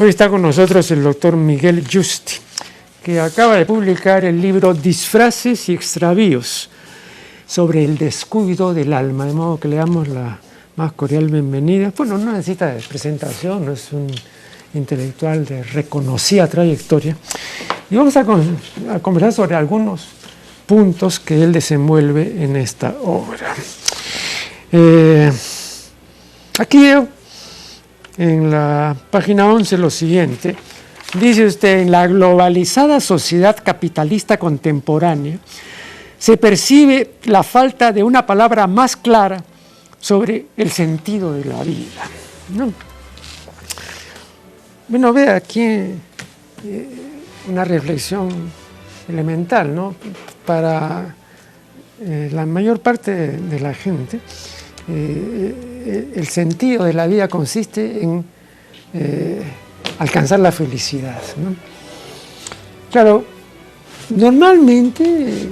Hoy está con nosotros el doctor Miguel Yusti, que acaba de publicar el libro Disfraces y extravíos sobre el descuido del alma, de modo que le damos la más cordial bienvenida. Bueno, no necesita de presentación, no es un intelectual de reconocida trayectoria. Y vamos a conversar sobre algunos puntos que él desenvuelve en esta obra. Aquí veo en la página 11 lo siguiente. Dice usted: en la globalizada sociedad capitalista contemporánea se percibe la falta de una palabra más clara sobre el sentido de la vida, ¿no? Bueno, ve aquí una reflexión elemental, ¿no? Para la mayor parte de la gente, el sentido de la vida consiste en alcanzar la felicidad, ¿no? Claro, normalmente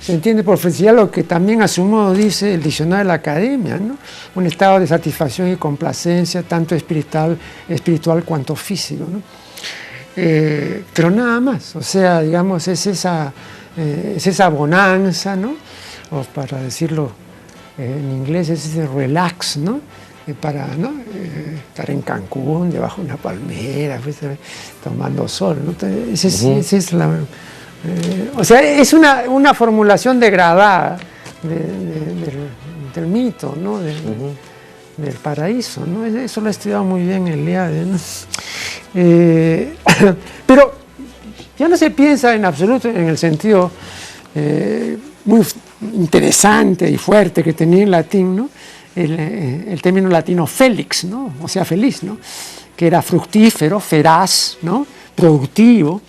se entiende por felicidad lo que también a su modo dice el diccionario de la academia, ¿no? Un estado de satisfacción y complacencia, tanto espiritual cuanto físico, ¿no? Pero nada más, o sea, digamos, es esa bonanza, ¿no? O para decirlo en inglés, es ese relax, ¿no? Para, ¿no? Estar en Cancún, debajo de una palmera, pues, tomando sol, ¿no? Esa es la... o sea, es una formulación degradada del mito, ¿no? Del paraíso, ¿no? Eso lo he estudiado muy bien en Eliade, ¿no? Pero ya no se piensa en absoluto en el sentido muy interesante y fuerte que tenía en latín, ¿no? El término latino felix, ¿no? O sea, feliz, ¿no? Que era fructífero, feraz, ¿no? Productivo,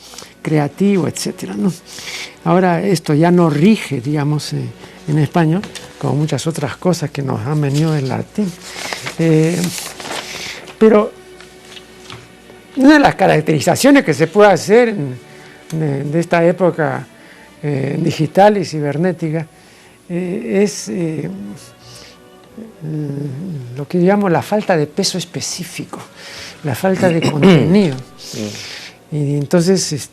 creativo, etcétera, ¿no? Ahora esto ya no rige, digamos, en español, como muchas otras cosas que nos han venido del latín. Pero una de las caracterizaciones que se puede hacer de esta época digital y cibernética es lo que llamamos la falta de peso específico, la falta de contenido. Y entonces,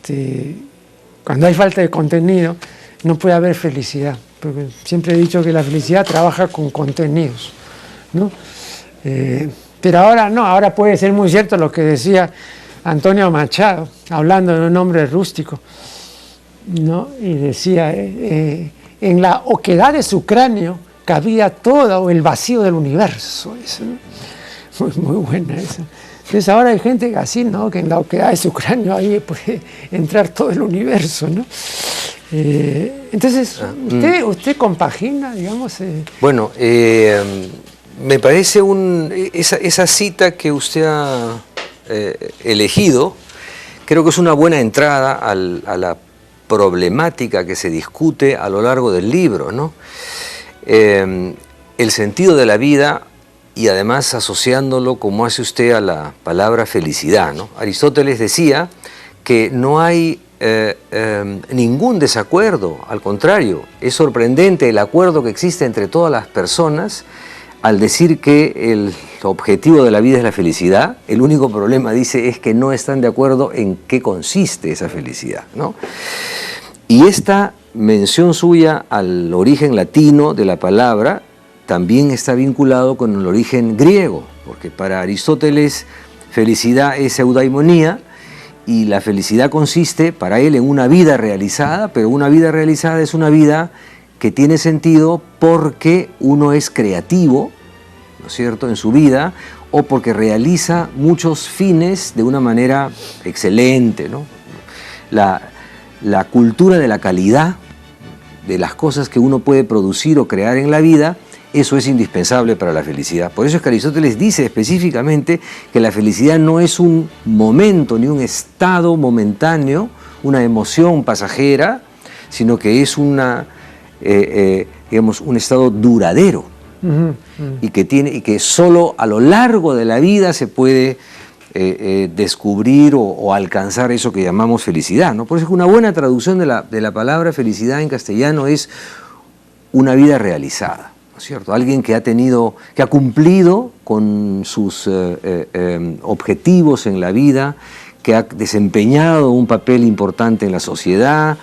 cuando hay falta de contenido, no puede haber felicidad, porque siempre he dicho que la felicidad trabaja con contenidos, ¿no? Pero ahora no, ahora puede ser muy cierto lo que decía Antonio Machado, hablando de un hombre rústico, ¿no? Y decía, en la oquedad de su cráneo cabía todo el vacío del universo. Eso, ¿no? Muy buena esa. Entonces ahora hay gente así, ¿no? Que en la oquedad de su cráneo ahí puede entrar todo el universo, ¿no? Entonces, ¿usted compagina, digamos? Bueno, me parece esa cita que usted ha elegido, creo que es una buena entrada a la problemática que se discute a lo largo del libro, ¿no? El sentido de la vida, y además asociándolo, como hace usted, a la palabra felicidad, ¿no? Aristóteles decía que no hay ningún desacuerdo, al contrario, es sorprendente el acuerdo que existe entre todas las personas al decir que el objetivo de la vida es la felicidad. El único problema, dice, es que no están de acuerdo en qué consiste esa felicidad, ¿no? Y esta mención suya al origen latino de la palabra también está vinculado con el origen griego, porque para Aristóteles felicidad es eudaimonía, y la felicidad consiste para él en una vida realizada, pero una vida realizada es una vida que tiene sentido porque uno es creativo, ¿no es cierto?, en su vida, o porque realiza muchos fines de una manera excelente, ¿no? La cultura de la calidad de las cosas que uno puede producir o crear en la vida, eso es indispensable para la felicidad. Por eso es que Aristóteles dice específicamente que la felicidad no es un momento ni un estado momentáneo, una emoción pasajera, sino que es digamos, un estado duradero, y que solo a lo largo de la vida se puede descubrir o alcanzar eso que llamamos felicidad, ¿no? Por eso es que una buena traducción de la palabra felicidad en castellano es una vida realizada. ¿no es cierto? Alguien que ha cumplido con sus objetivos en la vida, que ha desempeñado un papel importante en la sociedad,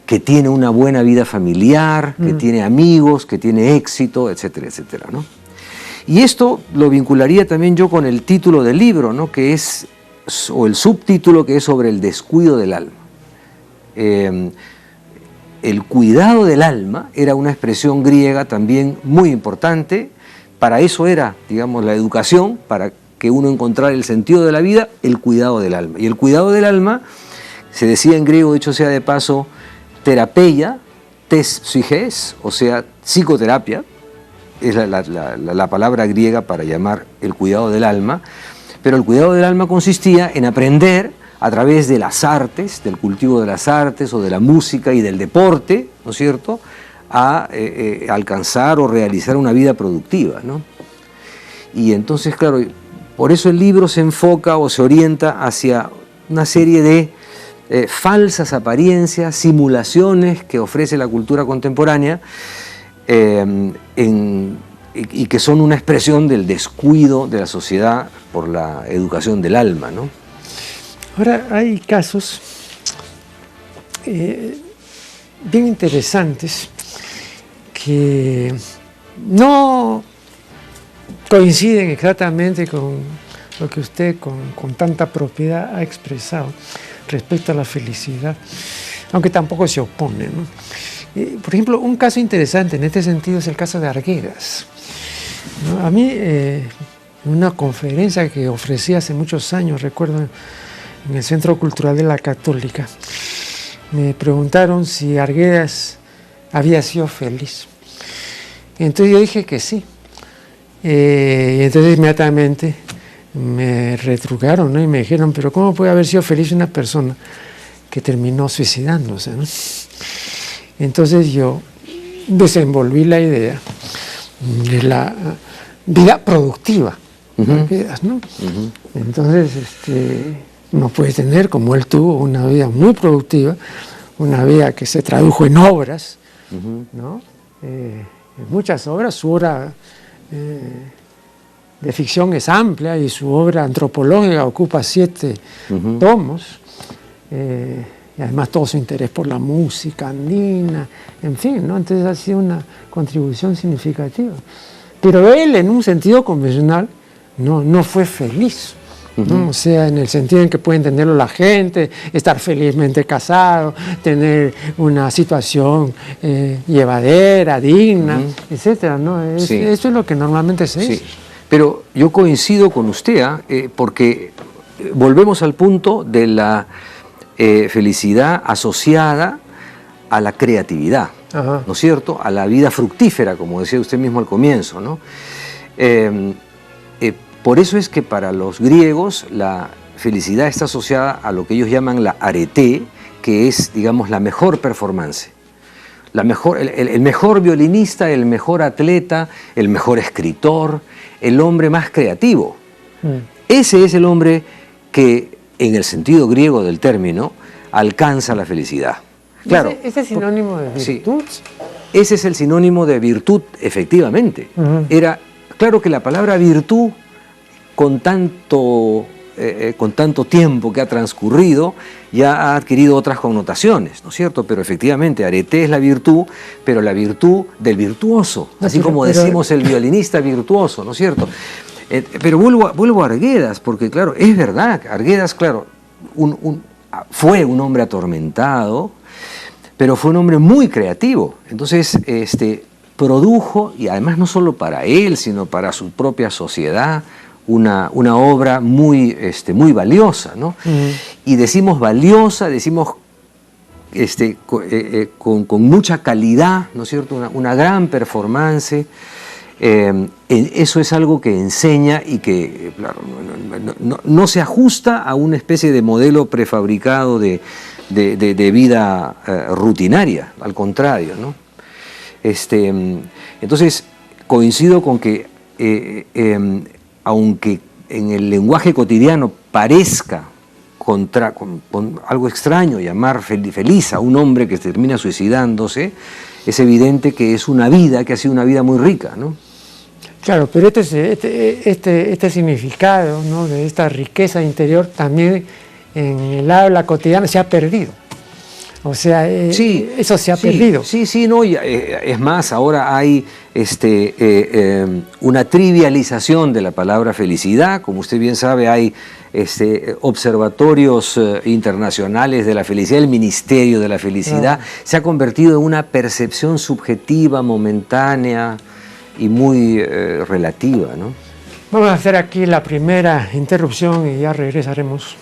que tiene una buena vida familiar, que tiene amigos, que tiene éxito, etcétera, etcétera, ¿no? Y esto lo vincularía también yo con el título del libro, ¿no? Que es, o el subtítulo, que es sobre el descuido del alma. El cuidado del alma era una expresión griega también muy importante. Para eso era, digamos, la educación, para que uno encontrara el sentido de la vida, el cuidado del alma. Y el cuidado del alma, se decía en griego, dicho sea de paso, terapeia, tes psyches, o sea, psicoterapia, es la palabra griega para llamar el cuidado del alma, pero el cuidado del alma consistía en aprender a través de las artes, del cultivo de las artes o de la música y del deporte, ¿no es cierto?, a alcanzar o realizar una vida productiva, ¿no? Y entonces, claro, por eso el libro se enfoca o se orienta hacia una serie de falsas apariencias, simulaciones que ofrece la cultura contemporánea y que son una expresión del descuido de la sociedad por la educación del alma, ¿no? Ahora, hay casos bien interesantes que no coinciden exactamente con lo que usted con tanta propiedad ha expresado respecto a la felicidad, aunque tampoco se opone, ¿no? Por ejemplo, un caso interesante en este sentido es el caso de Arguedas, ¿no? A mí, en una conferencia que ofrecí hace muchos años, recuerdo, en el Centro Cultural de la Católica, me preguntaron si Arguedas había sido feliz. Entonces yo dije que sí. Y entonces inmediatamente me retrucaron, ¿no? Y me dijeron, pero ¿cómo puede haber sido feliz una persona que terminó suicidándose, ¿no? Entonces yo desenvolví la idea de la vida productiva de Arguedas, ¿no? Entonces, uno puede tener, como él tuvo, una vida muy productiva, una vida que se tradujo en obras, ¿no? En muchas obras. Su obra de ficción es amplia y su obra antropológica ocupa 7 tomos, y además todo su interés por la música andina, en fin, ¿no? Entonces ha sido una contribución significativa. Pero él, en un sentido convencional, no fue feliz, ¿no? O sea, en el sentido en que puede entenderlo la gente, estar felizmente casado, tener una situación llevadera, digna, etcétera, ¿no? Sí. Eso es lo que normalmente se dice. Sí. Pero yo coincido con usted, porque volvemos al punto de la felicidad asociada a la creatividad, ¿no es cierto? A la vida fructífera, como decía usted mismo al comienzo, ¿no? Por eso es que para los griegos la felicidad está asociada a lo que ellos llaman la arete, que es, digamos, la mejor performance. El mejor violinista, el mejor atleta, el mejor escritor, el hombre más creativo. Ese es el hombre que, en el sentido griego del término, alcanza la felicidad. Claro, ¿Ese es sinónimo de virtud? Sí, ese es el sinónimo de virtud, efectivamente. Claro que la palabra virtud, con tanto tiempo que ha transcurrido, ya ha adquirido otras connotaciones, ¿no es cierto? Pero efectivamente, arete es la virtud, pero la virtud del virtuoso, así como decimos el violinista virtuoso, ¿no es cierto? Pero vuelvo a Arguedas, porque claro, es verdad, Arguedas, claro, fue un hombre atormentado, pero fue un hombre muy creativo. Entonces, produjo, y además no solo para él, sino para su propia sociedad, una obra muy valiosa, ¿no? Y decimos valiosa, decimos con mucha calidad, ¿no es cierto? Una gran performance. Eso es algo que enseña y que, claro, no se ajusta a una especie de modelo prefabricado de vida rutinaria, al contrario, ¿no? Entonces, coincido con que aunque en el lenguaje cotidiano parezca con algo extraño llamar feliz a un hombre que termina suicidándose, es evidente que es una vida que ha sido una vida muy rica, ¿no? Claro, pero este significado, ¿no?, de esta riqueza interior también en el habla cotidiana se ha perdido. O sea, sí, eso se ha perdido. Sí, no, es más, ahora hay una trivialización de la palabra felicidad. Como usted bien sabe, hay observatorios internacionales de la felicidad, el Ministerio de la Felicidad. Se ha convertido en una percepción subjetiva, momentánea y muy relativa, ¿no? Vamos a hacer aquí la primera interrupción y ya regresaremos.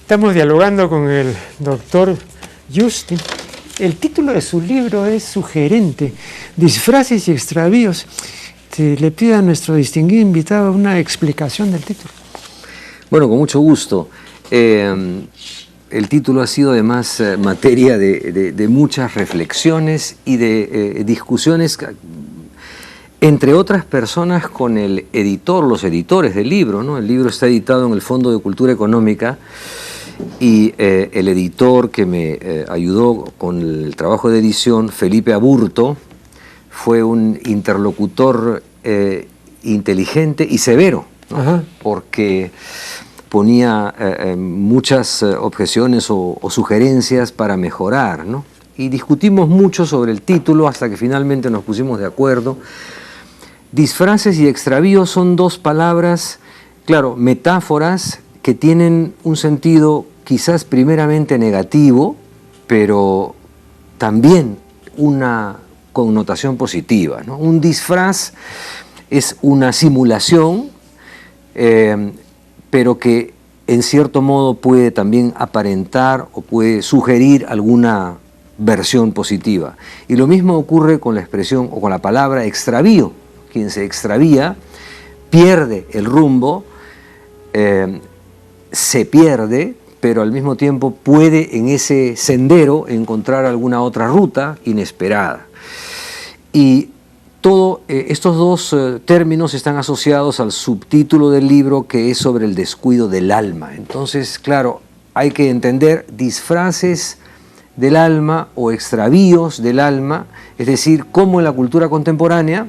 Estamos dialogando con el doctor Justi. El título de su libro es sugerente, Disfraces y extravíos. Le pido a nuestro distinguido invitado una explicación del título. Bueno, con mucho gusto. El título ha sido además materia de muchas reflexiones y de discusiones, entre otras personas, con el editor, los editores del libro, ¿no? El libro está editado en el Fondo de Cultura Económica y el editor que me ayudó con el trabajo de edición, Felipe Aburto, fue un interlocutor inteligente y severo, ¿no? Porque ponía muchas objeciones o sugerencias para mejorar, ¿no? Y discutimos mucho sobre el título hasta que finalmente nos pusimos de acuerdo. Disfraces y extravíos son dos palabras, claro, metáforas que tienen un sentido quizás primeramente negativo, pero también una connotación positiva, ¿no? Un disfraz es una simulación, pero que en cierto modo puede también aparentar o puede sugerir alguna versión positiva. Y lo mismo ocurre con la expresión o con la palabra extravío. Quien se extravía pierde el rumbo, se pierde, pero al mismo tiempo puede en ese sendero encontrar alguna otra ruta inesperada. Y todos estos dos términos están asociados al subtítulo del libro, que es sobre el descuido del alma. Entonces, claro, hay que entender disfraces del alma o extravíos del alma, es decir, cómo en la cultura contemporánea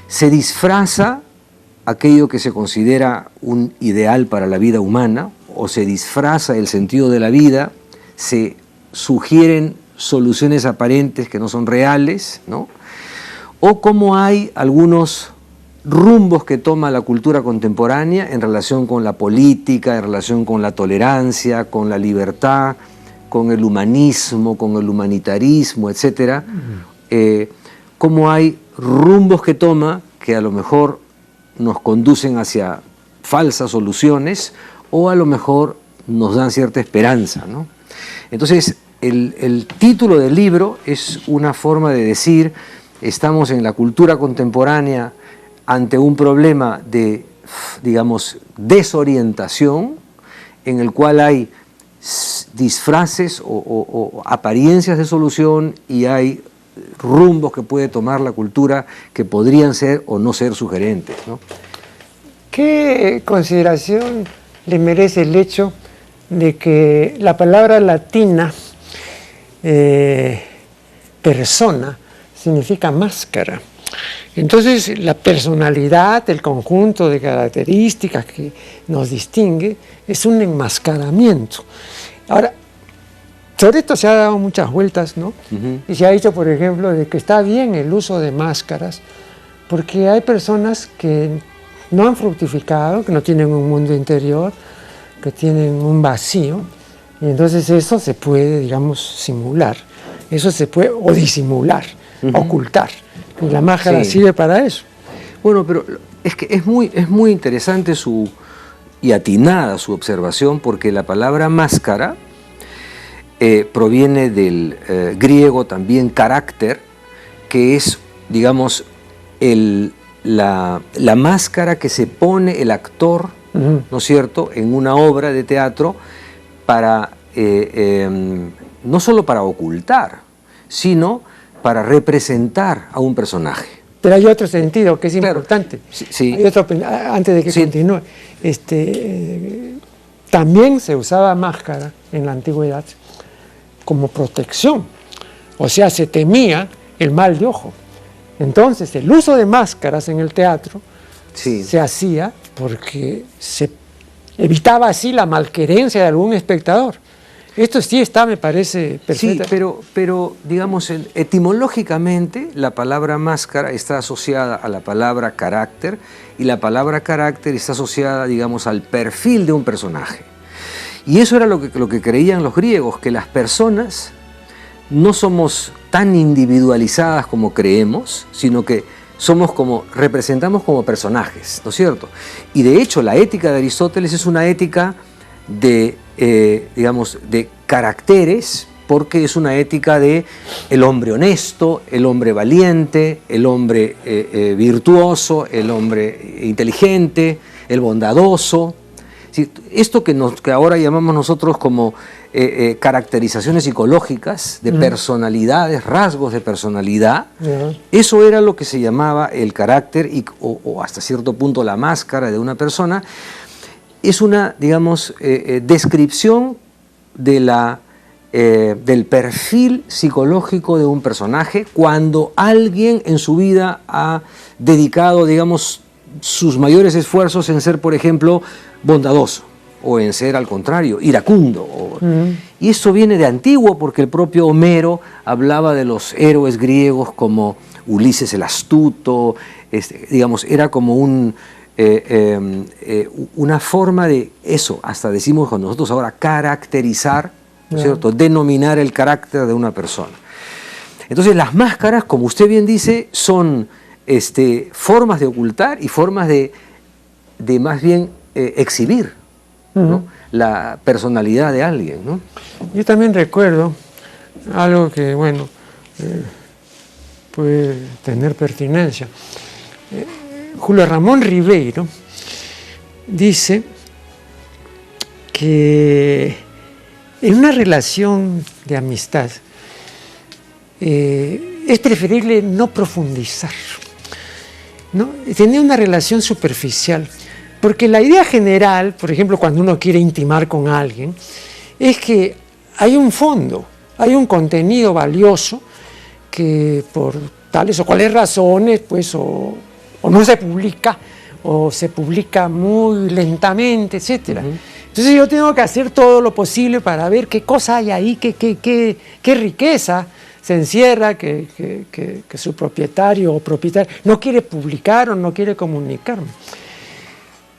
se disfraza aquello que se considera un ideal para la vida humana, o se disfraza el sentido de la vida, se sugieren soluciones aparentes que no son reales, ¿no? O cómo hay algunos rumbos que toma la cultura contemporánea en relación con la política, en relación con la tolerancia, con la libertad, con el humanismo, con el humanitarismo, etc. Cómo hay rumbos que toma que a lo mejor nos conducen hacia falsas soluciones o a lo mejor nos dan cierta esperanza, ¿no? Entonces, el título del libro es una forma de decir: estamos en la cultura contemporánea ante un problema de, digamos, desorientación, en el cual hay disfraces o apariencias de solución, y hay rumbos que puede tomar la cultura que podrían ser o no ser sugerentes, ¿no? ¿Qué consideración le merece el hecho de que la palabra latina persona significa máscara? Entonces, la personalidad, el conjunto de características que nos distingue, es un enmascaramiento. Ahora, sobre esto se ha dado muchas vueltas, ¿no? Y se ha dicho, por ejemplo, de que está bien el uso de máscaras, porque hay personas que no han fructificado, que no tienen un mundo interior, que tienen un vacío, y entonces eso se puede, digamos, simular, eso se puede o disimular, ocultar, y la máscara sirve para eso. Bueno, pero es que es muy interesante y atinada su observación, porque la palabra máscara proviene del griego también carácter, que es, digamos, la máscara que se pone el actor, ¿no es cierto?, en una obra de teatro para, no solo para ocultar, sino para representar a un personaje. Pero hay otro sentido que es importante. Sí. Hay otro, antes de que continúe. también se usaba máscara en la antigüedad como protección. O sea, se temía el mal de ojo. Entonces, el uso de máscaras en el teatro se hacía porque se evitaba así la malquerencia de algún espectador. Esto sí está, me parece, perfecto. Sí, pero digamos, etimológicamente la palabra máscara está asociada a la palabra carácter, y la palabra carácter está asociada, digamos, al perfil de un personaje. Y eso era lo que creían los griegos, que las personas no somos tan individualizadas como creemos, sino que representamos como personajes, ¿no es cierto? Y de hecho la ética de Aristóteles es una ética digamos, de caracteres, porque es una ética de el hombre honesto, el hombre valiente, el hombre virtuoso, el hombre inteligente, el bondadoso. ¿Sí? Esto que ahora llamamos nosotros como caracterizaciones psicológicas de personalidades, rasgos de personalidad, eso era lo que se llamaba el carácter o hasta cierto punto la máscara de una persona. Es una, digamos, descripción de del perfil psicológico de un personaje cuando alguien en su vida ha dedicado, digamos, sus mayores esfuerzos en ser, por ejemplo, bondadoso, o en ser, al contrario, iracundo. Y esto viene de antiguo, porque el propio Homero hablaba de los héroes griegos como Ulises el astuto, digamos, era como una forma de eso, hasta decimos con nosotros ahora, caracterizar, ¿no es cierto?, denominar el carácter de una persona. Entonces las máscaras, como usted bien dice, son formas de ocultar y formas de más bien exhibir, ¿no?, la personalidad de alguien, ¿no? Yo también recuerdo algo que, bueno, puede tener pertinencia. Julio Ramón Ribeiro dice que en una relación de amistad es preferible no profundizar, ¿no? Tener una relación superficial, porque la idea general, por ejemplo, cuando uno quiere intimar con alguien, es que hay un fondo, hay un contenido valioso que por tales o cuales razones, pues, o no se publica, o se publica muy lentamente, etc. Entonces yo tengo que hacer todo lo posible para ver qué cosa hay ahí, qué riqueza se encierra, que su propietario o propietaria no quiere publicar o no quiere comunicarme.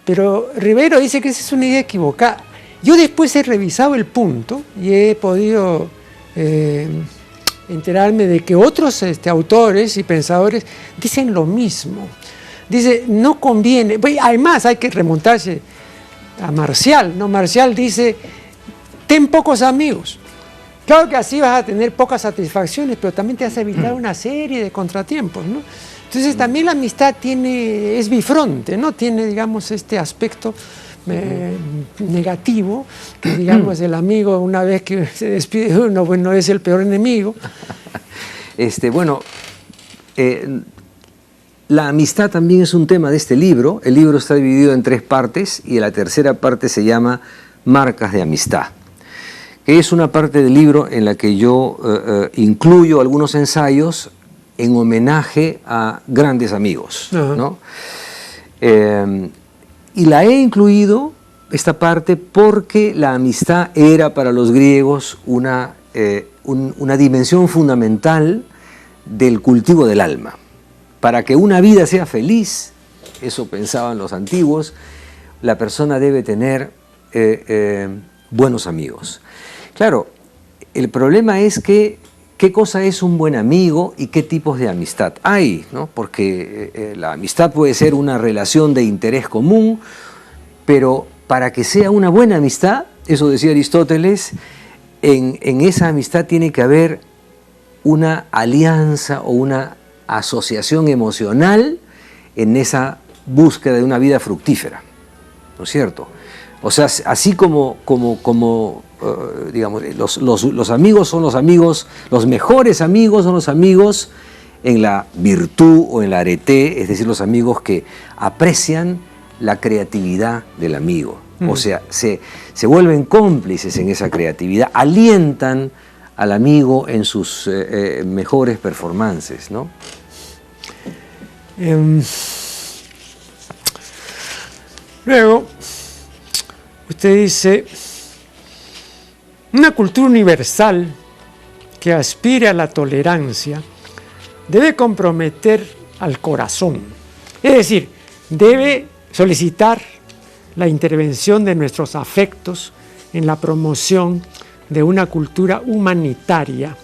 Pero Ribeiro dice que esa es una idea equivocada. Yo después he revisado el punto y he podido enterarme de que otros autores y pensadores dicen lo mismo. Dice, no conviene. Además, hay que remontarse a Marcial, ¿no? Marcial dice, ten pocos amigos. Claro que así vas a tener pocas satisfacciones, pero también te vas a evitar una serie de contratiempos, ¿no? Entonces también la amistad es bifronte, ¿no? Tiene, digamos, este aspecto negativo, que, digamos, el amigo, una vez que se despide de uno, bueno, es el peor enemigo. Bueno, la amistad también es un tema de este libro. El libro está dividido en 3 partes y la tercera parte se llama Marcas de Amistad, que es una parte del libro en la que yo incluyo algunos ensayos en homenaje a grandes amigos, ¿no? Y la he incluido, esta parte, porque la amistad era para los griegos una dimensión fundamental del cultivo del alma. Para que una vida sea feliz, eso pensaban los antiguos, la persona debe tener buenos amigos. Claro, el problema es que qué cosa es un buen amigo y qué tipos de amistad hay, ¿no? Porque la amistad puede ser una relación de interés común, pero para que sea una buena amistad, eso decía Aristóteles, en esa amistad tiene que haber una alianza o una asociación emocional en esa búsqueda de una vida fructífera, ¿no es cierto? O sea, así como digamos, los amigos son los amigos, los mejores amigos son los amigos en la virtud o en la arete, es decir, los amigos que aprecian la creatividad del amigo, O sea, se vuelven cómplices en esa creatividad, alientan al amigo en sus mejores performances, ¿no? Luego, usted dice, una cultura universal que aspire a la tolerancia debe comprometer al corazón, es decir, debe solicitar la intervención de nuestros afectos en la promoción de una cultura humanitaria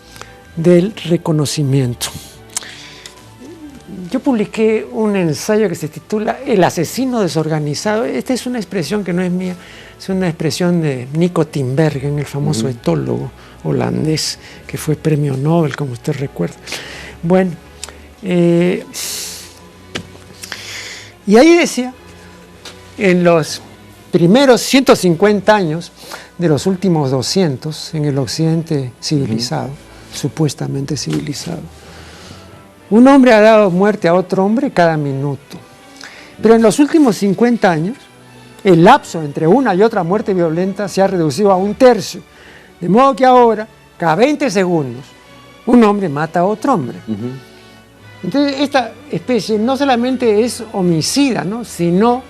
del reconocimiento. Yo publiqué un ensayo que se titula El asesino desorganizado. Esta es una expresión que no es mía, es una expresión de Nico Tinbergen, el famoso etólogo holandés que fue premio Nobel, como usted recuerda. Bueno, y ahí decía, en los primeros 150 años de los últimos 200 en el occidente civilizado, supuestamente civilizado, un hombre ha dado muerte a otro hombre cada minuto. Pero en los últimos 50 años, el lapso entre una y otra muerte violenta se ha reducido a 1/3. De modo que ahora, cada 20 segundos, un hombre mata a otro hombre. Entonces, esta especie no solamente es homicida, ¿no?, sino,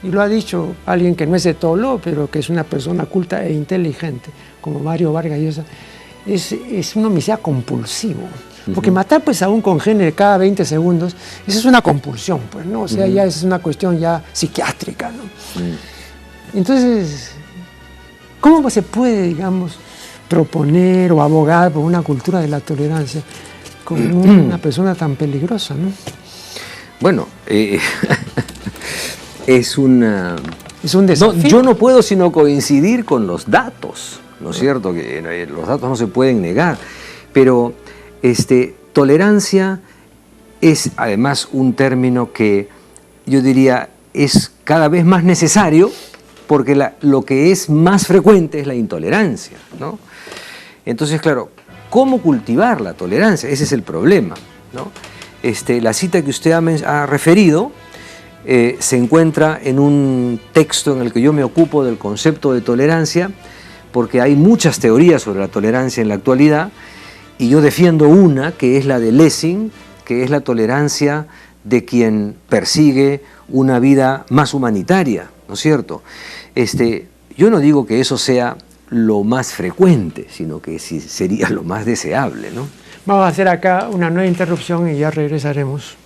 y lo ha dicho alguien que no es etólogo, pero que es una persona culta e inteligente, como Mario Vargas Llosa, es un homicida compulsivo. Porque matar pues a un congénere cada 20 segundos, eso es una compulsión, pues, ¿no? O sea, ya es una cuestión ya psiquiátrica, ¿no? Entonces, ¿cómo se puede, digamos, proponer o abogar por una cultura de la tolerancia con una persona tan peligrosa, ¿no? Bueno, es un desafío. No, yo no puedo sino coincidir con los datos, ¿no es cierto? Que los datos no se pueden negar, pero tolerancia es además un término que yo diría es cada vez más necesario, porque lo que es más frecuente es la intolerancia, ¿no? Entonces, claro, ¿cómo cultivar la tolerancia? Ese es el problema, ¿no? La cita que usted ha referido se encuentra en un texto en el que yo me ocupo del concepto de tolerancia, porque hay muchas teorías sobre la tolerancia en la actualidad, y yo defiendo una, que es la de Lessing, que es la tolerancia de quien persigue una vida más humanitaria, ¿no es cierto? Yo no digo que eso sea lo más frecuente, sino que sí sería lo más deseable, ¿no? Vamos a hacer acá una nueva interrupción y ya regresaremos.